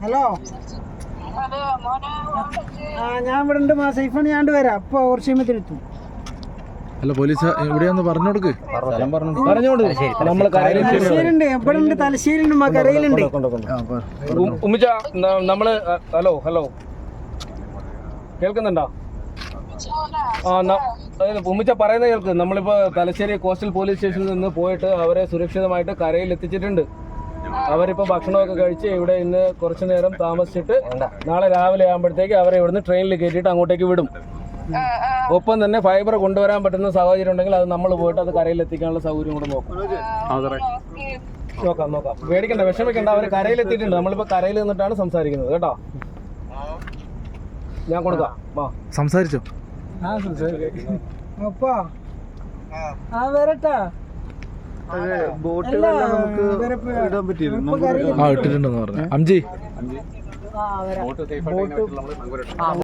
Hello, ഞാൻ ഇവിടെ ഉണ്ട്. സൈഫാണ്, ഞാൻ വരാം. അപ്പൊ കുറച്ച് കഴിയുമ്പത്തിനെത്തും. അല്ല, പോലീസ് എവിടെയാന്ന് പറഞ്ഞു കൊടുക്ക്. തലശ്ശേരിണ്ട്, എവിടെ ഉണ്ട്? തലശ്ശേരിണ്ട്, കരയിലുണ്ട്. ഉമ്മിച്ച നമ്മള് ഹലോ ഹലോ കേൾക്കുന്നുണ്ടോ? ഉമ്മിച്ച പറയുന്നത് കേൾക്ക്. നമ്മളിപ്പോ തലശ്ശേരി കോസ്റ്റൽ പോലീസ് സ്റ്റേഷനിൽ നിന്ന് പോയിട്ട് അവരെ സുരക്ഷിതമായിട്ട് കരയിൽ എത്തിച്ചിട്ടുണ്ട്. അവരിപ്പോ ഭക്ഷണമൊക്കെ കഴിച്ച് ഇവിടെ ഇന്ന് കുറച്ചു നേരം താമസിച്ചിട്ട് നാളെ രാവിലെ ആകുമ്പോഴത്തേക്ക് അവരെ ഇവിടുന്ന് ട്രെയിനിൽ കയറ്റിയിട്ട് അങ്ങോട്ടേക്ക് വിടും. ഒപ്പം തന്നെ ഫൈബർ കൊണ്ടുവരാൻ പറ്റുന്ന സാഹചര്യം ഉണ്ടെങ്കിൽ അത് നമ്മൾ പോയിട്ട് അത് കരയിൽ എത്തിക്കാനുള്ള സൗകര്യം കൂടെ നോക്കാം. പേടിക്കണ്ട, വിഷമിക്കണ്ട. അവർ കരയിൽ എത്തിയിട്ടുണ്ട്. നമ്മളിപ്പോ കരയിൽ നിന്നിട്ടാണ് സംസാരിക്കുന്നത് കേട്ടോ. ഞാൻ കൊടുക്കാം. സംസാരിച്ചോ? അപ്പാ വരട്ടാ. ബോട്ടുകളെല്ലാം നമുക്ക് ഇടാൻ പറ്റിയിരുന്നു. ഇട്ടിട്ടുണ്ടെന്ന് പറഞ്ഞു. അംജി